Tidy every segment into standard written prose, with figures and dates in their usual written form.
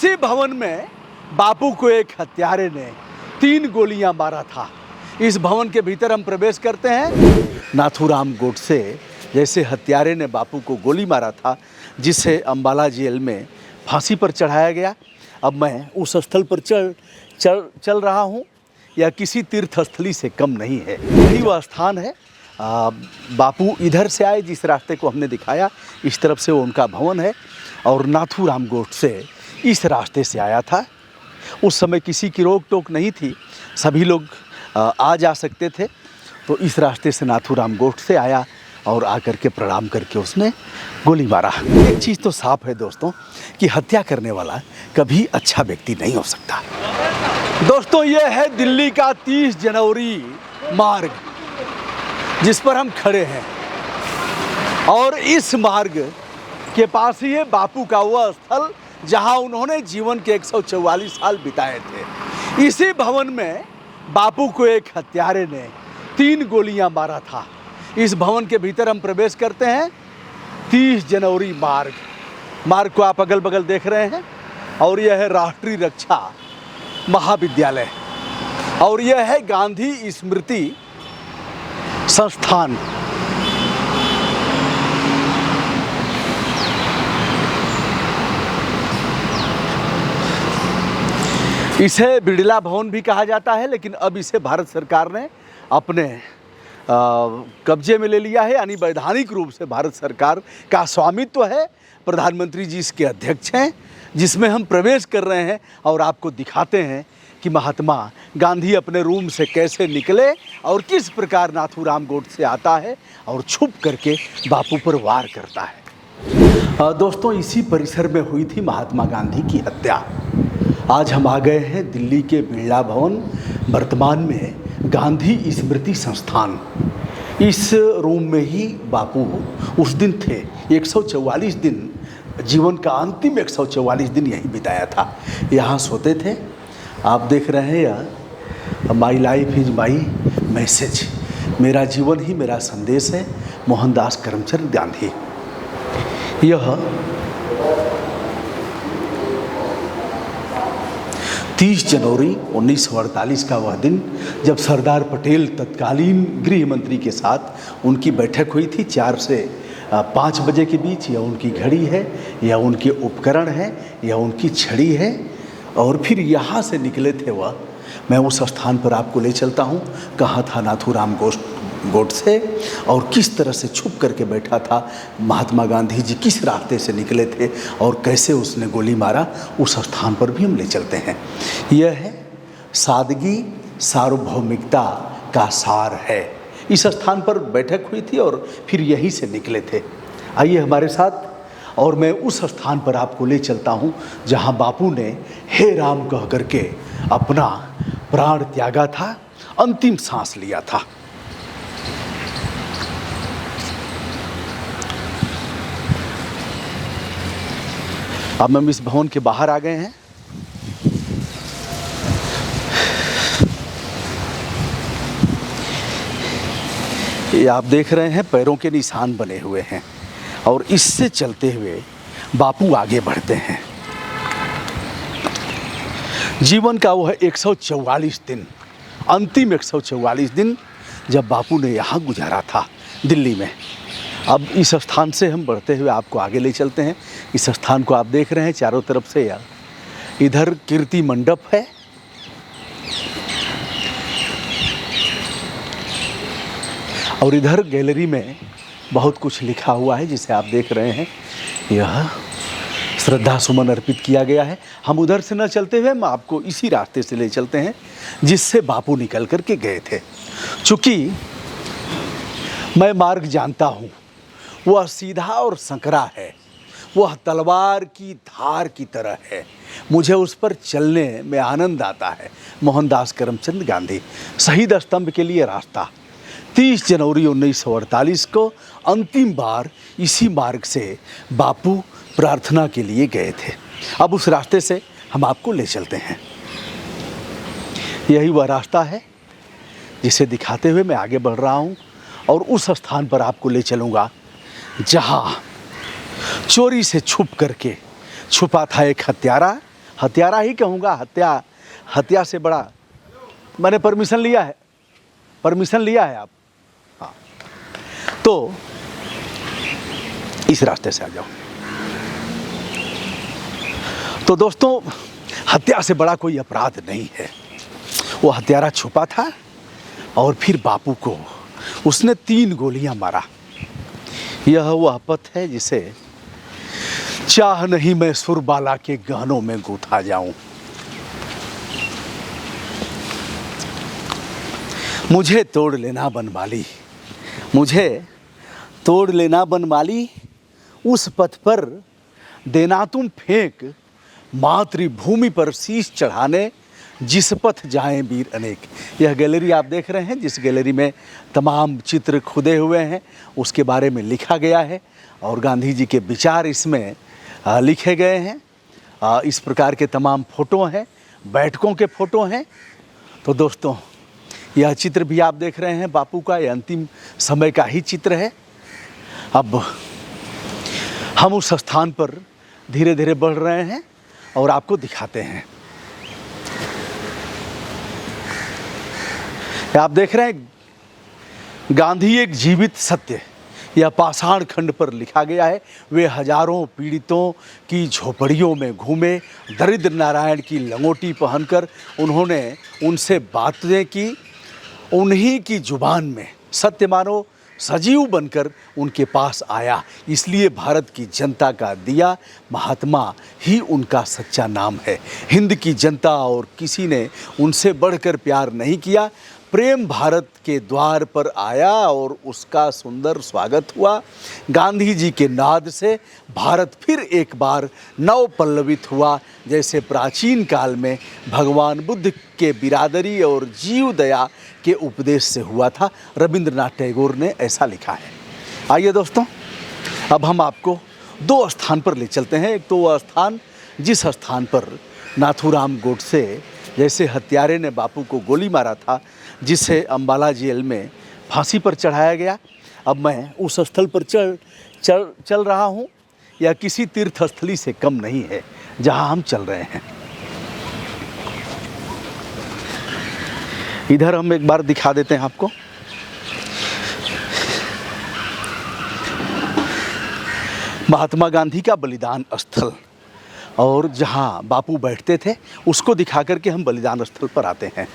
इसी भवन में बापू को एक हत्यारे ने 3 गोलियां मारा था। इस भवन के भीतर हम प्रवेश करते हैं। नाथूराम गोडसे जैसे हत्यारे ने बापू को गोली मारा था, जिसे अंबाला जेल में फांसी पर चढ़ाया गया। अब मैं उस स्थल पर चल रहा हूँ। यह किसी तीर्थ स्थली से कम नहीं है, यही वह स्थान है। बापू इधर से आए, जिस रास्ते को हमने दिखाया इस तरफ से वो उनका भवन है, और नाथूराम गोडसे इस रास्ते से आया था। उस समय किसी की रोक टोक नहीं थी, सभी लोग आ जा सकते थे। तो इस रास्ते से नाथूराम गोडसे आया और आकर के प्रणाम करके उसने गोली मारा। एक चीज़ तो साफ है दोस्तों कि हत्या करने वाला कभी अच्छा व्यक्ति नहीं हो सकता। दोस्तों, ये है दिल्ली का 30 जनवरी मार्ग जिस पर हम खड़े हैं, और इस मार्ग के पास ही है बापू का वह स्थल जहां उन्होंने जीवन के 144 साल बिताए थे। इसी भवन में बापू को एक हत्यारे ने 3 गोलियां मारा था। इस भवन के भीतर हम प्रवेश करते हैं। 30 जनवरी मार्ग को आप अगल बगल देख रहे हैं, और यह है राष्ट्रीय रक्षा महाविद्यालय, और यह है गांधी स्मृति संस्थान। इसे बिड़ला भवन भी कहा जाता है, लेकिन अब इसे भारत सरकार ने अपने कब्जे में ले लिया है, यानी वैधानिक रूप से भारत सरकार का स्वामित्व है। प्रधानमंत्री जी इसके अध्यक्ष हैं, जिसमें हम प्रवेश कर रहे हैं और आपको दिखाते हैं कि महात्मा गांधी अपने रूम से कैसे निकले और किस प्रकार नाथूराम गोडसे आता है और छुप करके बापू पर वार करता है। दोस्तों, इसी परिसर में हुई थी महात्मा गांधी की हत्या। आज हम आ गए हैं दिल्ली के बिड़ला भवन, वर्तमान में गांधी स्मृति संस्थान। इस रूम में ही बापू उस दिन थे। 144 दिन, जीवन का अंतिम 144 दिन यहीं बिताया था, यहाँ सोते थे। आप देख रहे हैं यह my life is my message, मेरा जीवन ही मेरा संदेश है, मोहनदास करमचंद गांधी। यह 30 जनवरी 1948 का वह दिन जब सरदार पटेल तत्कालीन गृह मंत्री के साथ उनकी बैठक हुई थी। 4 से 5 बजे के बीच। यह उनकी घड़ी है, यह उनके उपकरण है, यह उनकी छड़ी है, और फिर यहाँ से निकले थे वह। मैं उस स्थान पर आपको ले चलता हूँ, कहाँ था नाथूराम गोडसे और किस तरह से छुप करके बैठा था महात्मा गांधी जी, किस रास्ते से निकले थे और कैसे उसने गोली मारा, उस स्थान पर भी हम ले चलते हैं। यह है सादगी सार्वभौमिकता का सार है। इस स्थान पर बैठक हुई थी और फिर यहीं से निकले थे। आइए हमारे साथ, और मैं उस स्थान पर आपको ले चलता हूँ जहाँ बापू ने हे राम कह करके अपना प्राण त्यागा था, अंतिम सांस लिया था। अब हम इस भवन के बाहर आ गए हैं। ये आप देख रहे हैं पैरों के निशान बने हुए हैं, और इससे चलते हुए बापू आगे बढ़ते हैं। जीवन का वह 144 दिन, अंतिम 144 दिन जब बापू ने यहाँ गुजारा था दिल्ली में। अब इस स्थान से हम बढ़ते हुए आपको आगे ले चलते हैं। इस स्थान को आप देख रहे हैं चारों तरफ से। यार, इधर कीर्ति मंडप है, और इधर गैलरी में बहुत कुछ लिखा हुआ है जिसे आप देख रहे हैं। यह श्रद्धा सुमन अर्पित किया गया है। हम उधर से न चलते हुए हम आपको इसी रास्ते से ले चलते हैं जिससे बापू निकल कर के गए थे। चूँकि मैं मार्ग जानता हूँ, वह सीधा और संकरा है, वह तलवार की धार की तरह है। मुझे उस पर चलने में आनंद आता है। मोहनदास करमचंद गांधी, शहीद स्तंभ के लिए रास्ता। 30 जनवरी 1948 को अंतिम बार इसी मार्ग से बापू प्रार्थना के लिए गए थे। अब उस रास्ते से हम आपको ले चलते हैं। यही वह रास्ता है जिसे दिखाते हुए मैं आगे बढ़ रहा हूँ, और उस स्थान पर आपको ले चलूँगा जहाँ चोरी से छुप करके छुपा था एक हत्यारा हत्यारा ही कहूँगा, हत्या से बड़ा। मैंने परमिशन लिया है, आप। हाँ, तो इस रास्ते से आ जाओ। तो दोस्तों, हत्या से बड़ा कोई अपराध नहीं है। वो हत्यारा छुपा था और फिर बापू को उसने 3 गोलियां मारा। यह वह पथ है जिसे चाह नहीं मैं सुरबाला के गहनों में गूंथा जाऊं। मुझे तोड़ लेना बनमाली, मुझे तोड़ लेना बनमाली, उस पथ पर देना तुम फेंक, मातृभूमि पर शीश चढ़ाने जिस पथ जाएं वीर अनेक। यह गैलरी आप देख रहे हैं, जिस गैलरी में तमाम चित्र खुदे हुए हैं, उसके बारे में लिखा गया है और गांधी जी के विचार इसमें लिखे गए हैं। इस प्रकार के तमाम फ़ोटो हैं, बैठकों के फ़ोटो हैं। तो दोस्तों, यह चित्र भी आप देख रहे हैं बापू का, यह अंतिम समय का ही चित्र है। अब हम उस स्थान पर धीरे धीरे बढ़ रहे हैं और आपको दिखाते हैं। आप देख रहे हैं, गांधी एक जीवित सत्य, यह पाषाण खंड पर लिखा गया है। वे हजारों पीड़ितों की झोपड़ियों में घूमे, दरिद्र नारायण की लंगोटी पहनकर उन्होंने उनसे बातें की। उन्हीं की जुबान में सत्य मानो सजीव बनकर उनके पास आया। इसलिए भारत की जनता का दिया महात्मा ही उनका सच्चा नाम है। हिंद की जनता और किसी ने उनसे बढ़कर प्यार नहीं किया। प्रेम भारत के द्वार पर आया और उसका सुंदर स्वागत हुआ। गांधी जी के नाद से भारत फिर एक बार नव पल्लवित हुआ, जैसे प्राचीन काल में भगवान बुद्ध के बिरादरी और जीव दया के उपदेश से हुआ था। रविंद्रनाथ टैगोर ने ऐसा लिखा है। आइए दोस्तों, अब हम आपको 2 स्थान पर ले चलते हैं। एक तो वह स्थान जिस स्थान पर नाथूराम गोडसे जैसे हत्यारे ने बापू को गोली मारा था, जिसे अम्बाला जेल में फांसी पर चढ़ाया गया। अब मैं उस स्थल पर चल रहा हूँ। यह किसी तीर्थस्थली से कम नहीं है जहाँ हम चल रहे हैं। इधर हम एक बार दिखा देते हैं आपको। महात्मा गांधी का बलिदान स्थल और जहाँ बापू बैठते थे उसको दिखा करके हम बलिदान स्थल पर आते हैं।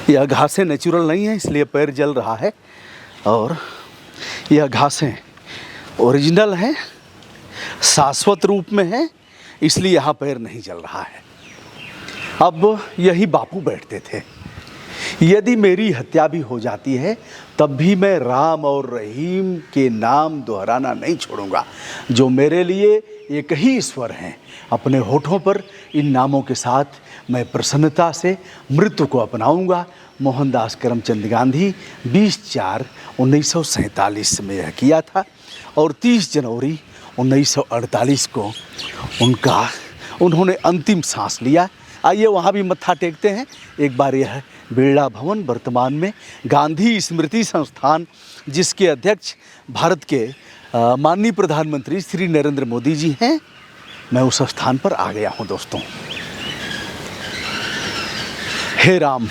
यह घासें नेचुरल नहीं है, इसलिए पैर जल रहा है, और यह घासें ओरिजिनल हैं, शाश्वत रूप में हैं, इसलिए यहाँ पैर नहीं जल रहा है। अब यही बापू बैठते थे। यदि मेरी हत्या भी हो जाती है तब भी मैं राम और रहीम के नाम दोहराना नहीं छोड़ूंगा, जो मेरे लिए एक ही ईश्वर हैं। अपने होठों पर इन नामों के साथ मैं प्रसन्नता से मृत्यु को अपनाऊंगा। मोहनदास करमचंद गांधी 20/4/1947 में यह किया था और 30 जनवरी 1948 को उन्होंने अंतिम सांस लिया। आइए वहाँ भी मत्था टेकते हैं एक बार। यह बिरला भवन वर्तमान में गांधी स्मृति संस्थान, जिसके अध्यक्ष भारत के माननीय प्रधानमंत्री श्री नरेंद्र मोदी जी हैं। मैं उस स्थान पर आ गया हूँ दोस्तों। हे राम,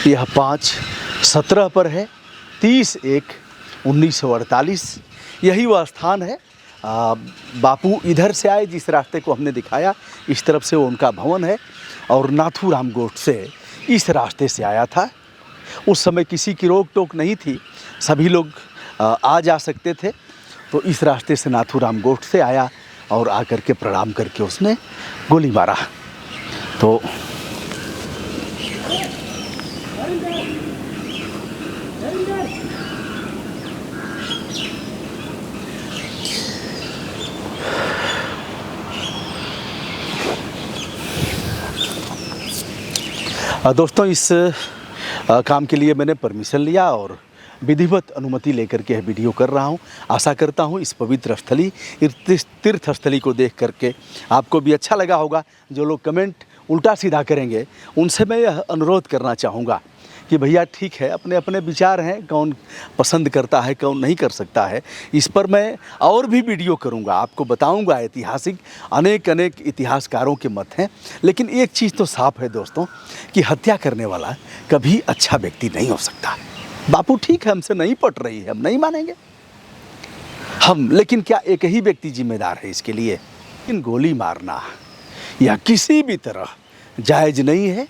यह 5/17 पर है, 30/1/1948। यही वह स्थान है। बापू इधर से आए, जिस रास्ते को हमने दिखाया इस तरफ से वो उनका भवन है, और नाथूराम गोडसे इस रास्ते से आया था। उस समय किसी की रोक टोक नहीं थी, सभी लोग आ जा सकते थे। तो इस रास्ते से नाथूराम गोडसे आया और आकर के प्रणाम करके उसने गोली मारा। तो दोस्तों, इस काम के लिए मैंने परमिशन लिया और विधिवत अनुमति लेकर के वीडियो कर रहा हूं। आशा करता हूं इस पवित्र स्थली, तीर्थ स्थली को देख करके आपको भी अच्छा लगा होगा। जो लोग कमेंट उल्टा सीधा करेंगे उनसे मैं यह अनुरोध करना चाहूँगा कि भैया ठीक है, अपने अपने विचार हैं, कौन पसंद करता है कौन नहीं कर सकता है। इस पर मैं और भी वीडियो करूंगा, आपको बताऊंगा ऐतिहासिक अनेक अनेक इतिहासकारों के मत हैं। लेकिन एक चीज़ तो साफ है दोस्तों कि हत्या करने वाला कभी अच्छा व्यक्ति नहीं हो सकता। बापू ठीक है, हमसे नहीं पट रही है, हम नहीं मानेंगे हम, लेकिन क्या एक ही व्यक्ति जिम्मेदार है इसके लिए? इन गोली मारना या किसी भी तरह जायज़ नहीं है।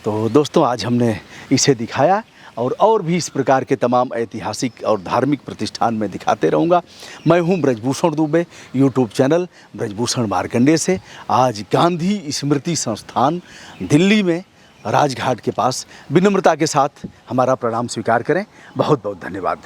तो दोस्तों आज हमने इसे दिखाया और भी इस प्रकार के तमाम ऐतिहासिक और धार्मिक प्रतिष्ठान में दिखाते रहूँगा। मैं हूँ ब्रजभूषण दुबे, यूट्यूब चैनल ब्रजभूषण मार्कंडेय से। आज गांधी स्मृति संस्थान दिल्ली में राजघाट के पास विनम्रता के साथ हमारा प्रणाम स्वीकार करें। बहुत बहुत धन्यवाद।